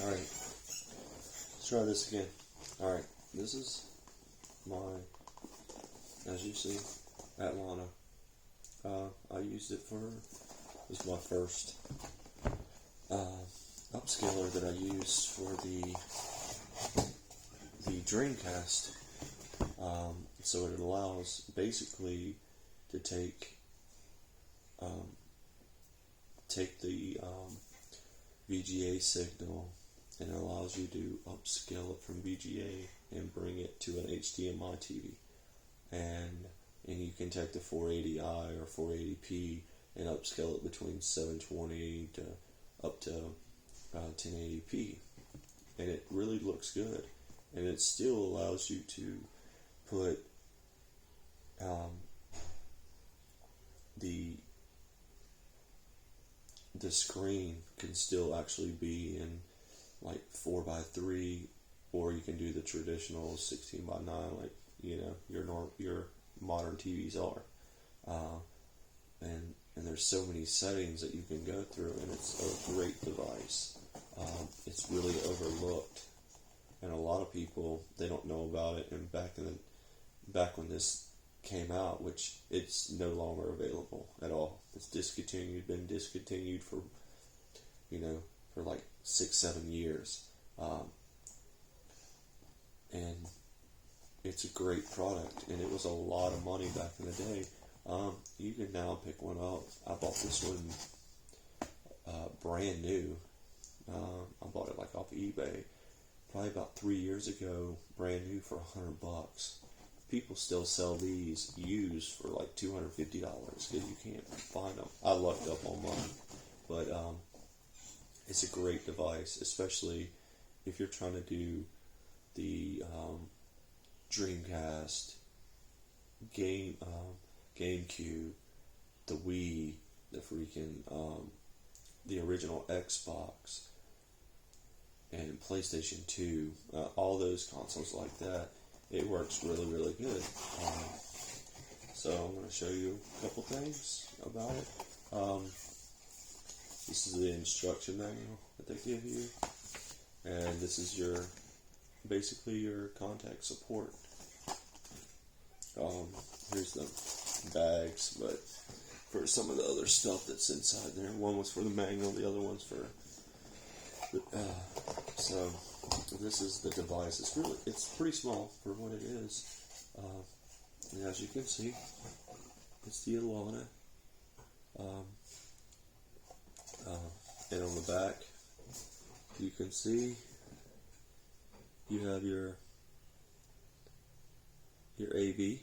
Alright, let's try this again. Alright, this is my, as you see, atlona. I used it for, this is my first upscaler that I used for the Dreamcast. So it allows basically to take the VGA signal, and it allows you to upscale it from VGA and bring it to an HDMI TV, and you can take the 480i or 480p and upscale it between 720 to up to 1080p, and it really looks good, and it still allows you to put the screen can still actually be in like 4:3, or you can do the traditional 16:9, like your modern TVs are, and there's so many settings that you can go through, and it's a great device. It's really overlooked, and a lot of people, they don't know about it. And back when this came out, which it's no longer available at all. It's discontinued, been discontinued for like 6-7 years, and it's a great product, and it was a lot of money back in the day. You can now pick one up. I bought this one brand new. I bought it like off eBay probably about 3 years ago, brand new for $100. People still sell these used for like $250 because you can't find them. I looked up on mine, but it's a great device, especially if you're trying to do the Dreamcast, GameCube, the Wii, the freaking the original Xbox, and PlayStation 2, all those consoles like that. It works really, really good. So I'm going to show you a couple things about it. This is the instruction manual that they give you, and this is basically your contact support. Here's the bags, but for some of the other stuff that's inside there. One was for the manual, the other one's for so this is the device. It's pretty small for what it is. And as you can see, it's the atlona. And on the back, you can see you have your AV,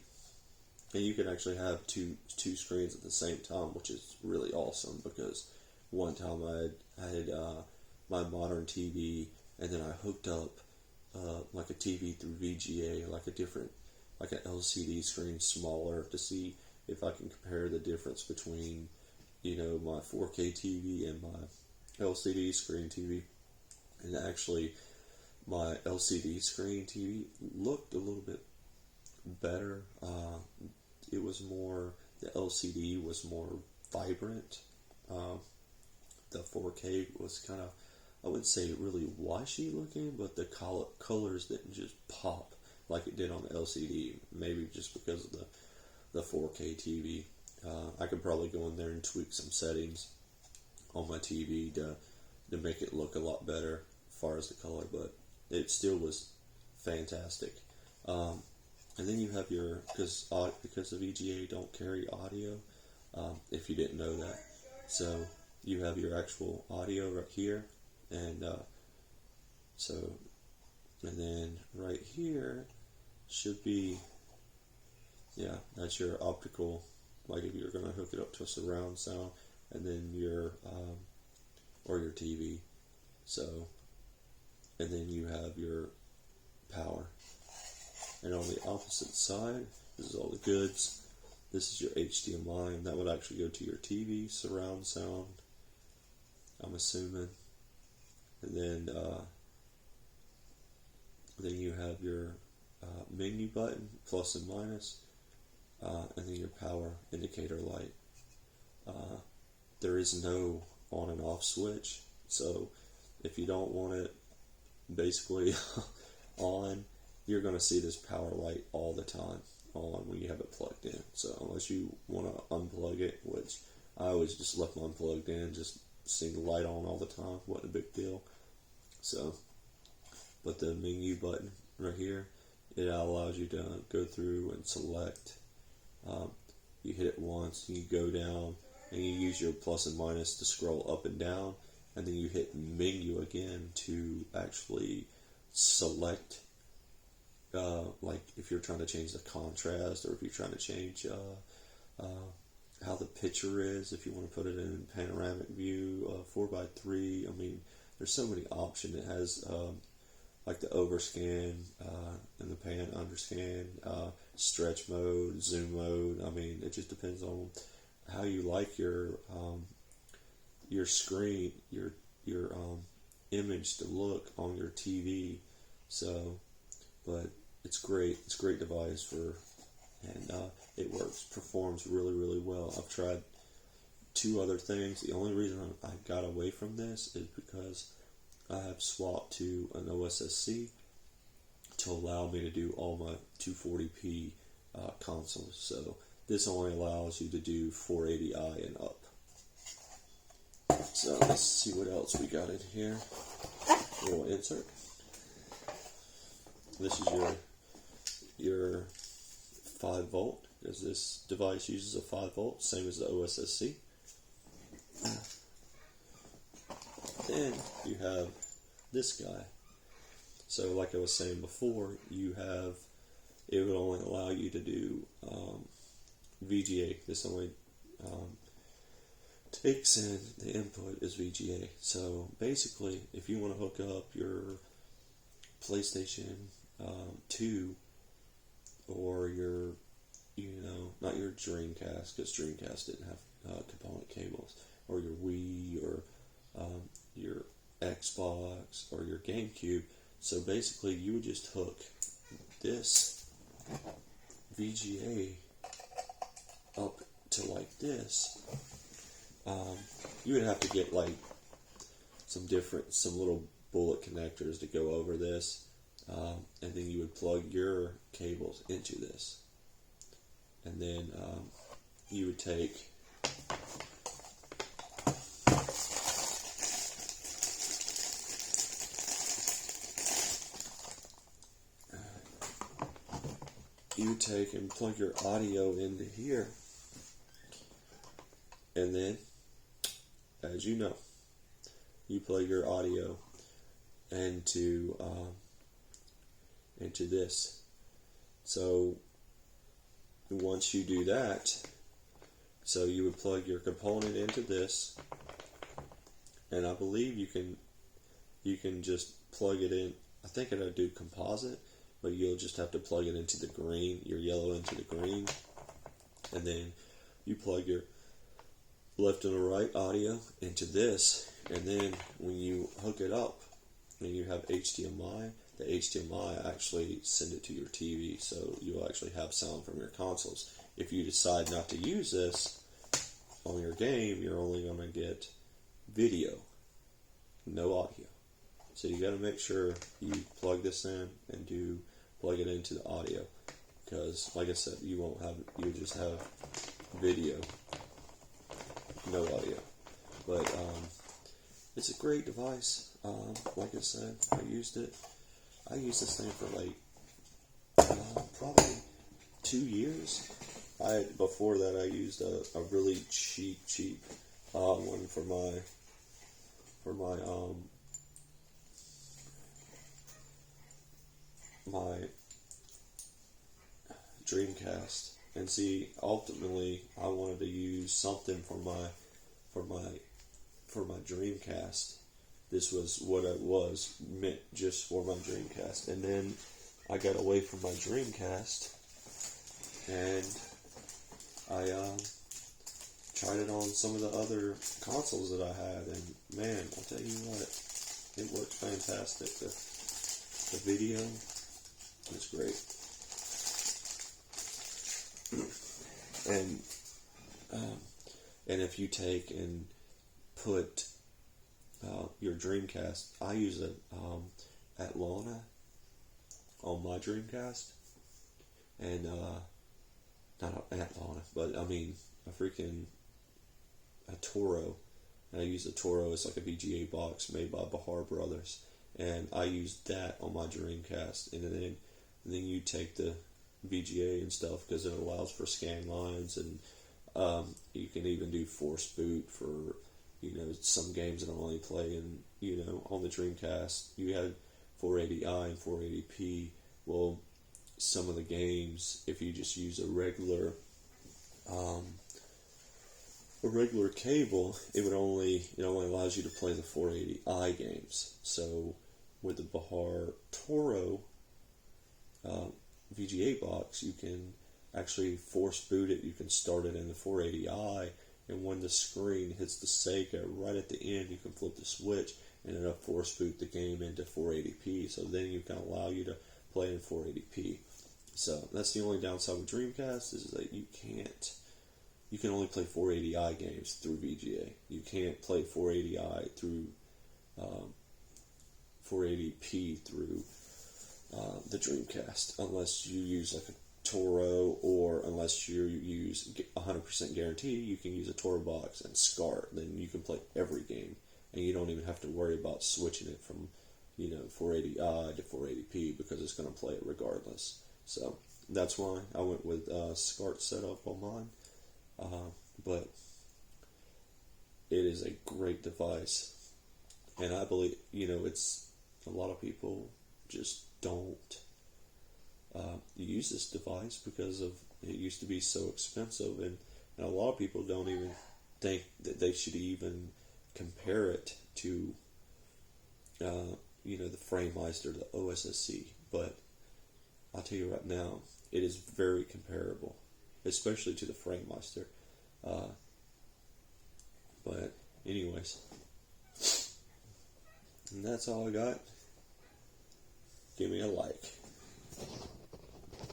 and you can actually have two screens at the same time, which is really awesome, because one time I had my modern TV, and then I hooked up like a TV through VGA, like an LCD screen smaller, to see if I can compare the difference between my 4K TV and my LCD screen TV. And actually my LCD screen TV looked a little bit better. It was more, the LCD was more vibrant. The 4K was kind of, I wouldn't say really washy looking, but the colors didn't just pop like it did on the LCD. Maybe just because of the 4K TV. I could probably go in there and tweak some settings on my TV to make it look a lot better as far as the color, but it still was fantastic. And then you have your, because the VGA don't carry audio, if you didn't know that. So you have your actual audio right here, and and then right here should be, that's your optical, like if you're going to hook it up to a surround sound, and then your TV. So, and then you have your power. And on the opposite side, this is all the goods. This is your HDMI, and that would actually go to your TV, surround sound, I'm assuming. And then you have your menu button, plus and minus, and then your power indicator light. There is no on and off switch, so if you don't want it basically on, you're going to see this power light all the time on when you have it plugged in. So unless you want to unplug it, which I always just left mine plugged in, just seeing the light on all the time, wasn't a big deal. So, but the menu button right here, it allows you to go through and select. You hit it once, you go down, and you use your plus and minus to scroll up and down, and then you hit menu again to actually select, like if you're trying to change the contrast, or if you're trying to change how the picture is, if you want to put it in panoramic view, 4:3. I mean, there's so many options. It has like the overscan and the pan underscan, stretch mode, zoom mode. I mean, it just depends on how you like your screen, your image to look on your TV. So, but it's great. It's a great device and it works, performs really, really well. I've tried 2 other things. The only reason I got away from this is because I have swapped to an OSSC to allow me to do all my 240p consoles. So this only allows you to do 480i and up. So let's see what else we got in here. A little insert. This is your 5 volt, because this device uses a 5 volt, same as the OSSC. Then you have this guy. So like I was saying before, it would only allow you to do VGA. This only takes in, the input is VGA. So basically, if you want to hook up your PlayStation 2 or your, not your Dreamcast, because Dreamcast didn't have component cables, or your Wii, or your Xbox, or your GameCube. So basically, you would just hook this VGA up to like this. You would have to get like some little bullet connectors to go over this, and then you would plug your cables into this, and then you would take and plug your audio into here, and then, as you know, you plug your audio into this. So once you do that, so you would plug your component into this, and I believe you can just plug it in. I think it'll do composite, but you'll just have to plug it into the green, your yellow into the green, and then you plug your left and the right audio into this, and then when you hook it up and you have HDMI, the HDMI actually send it to your TV, so you'll actually have sound from your consoles. If you decide not to use this on your game, you're only going to get video, no audio. So you got to make sure you plug this in and plug it into the audio, because like I said, you'll just have video, no audio. But it's a great device. Like I said, I used this thing for like probably 2 years. Before that I used a really cheap one for my my Dreamcast. And see, ultimately I wanted to use something for my Dreamcast. This was what it was meant just for my Dreamcast. And then I got away from my Dreamcast, and I tried it on some of the other consoles that I had, and man, I'll tell you what, it worked fantastic. The video is great. And if you take and put your Dreamcast, I use atlona on my Dreamcast, and not an atlona, but I mean a Toro. And I use a Toro. It's like a VGA box made by Bahar Brothers, and I used that on my Dreamcast. And then you take the VGA and stuff because it allows for scan lines, and you can even do force boot for some games that I'm only playing on the Dreamcast. You had 480i and 480p. Well, some of the games, if you just use a regular cable, it only allows you to play the 480i games. So with the Bahar Toro VGA box, you can actually force boot it. You can start it in the 480i, and when the screen hits the Sega right at the end, you can flip the switch and it'll force boot the game into 480p. So then you can allow you to play in 480p. So that's the only downside with Dreamcast, is that you can only play 480i games through VGA. You can't play 480i through 480p through the Dreamcast, unless you use like a Toro, or unless you use 100% guarantee, you can use a Toro box and SCART. Then you can play every game, and you don't even have to worry about switching it from 480i to 480p, because it's going to play it regardless. So that's why I went with SCART setup on mine. But it is a great device, and I believe it's a lot of people just don't use this device because of it used to be so expensive, and a lot of people don't even think that they should even compare it to the FrameMeister, the OSSC. But I'll tell you right now, it is very comparable, especially to the FrameMeister. But anyways, and that's all I got. Give me a like.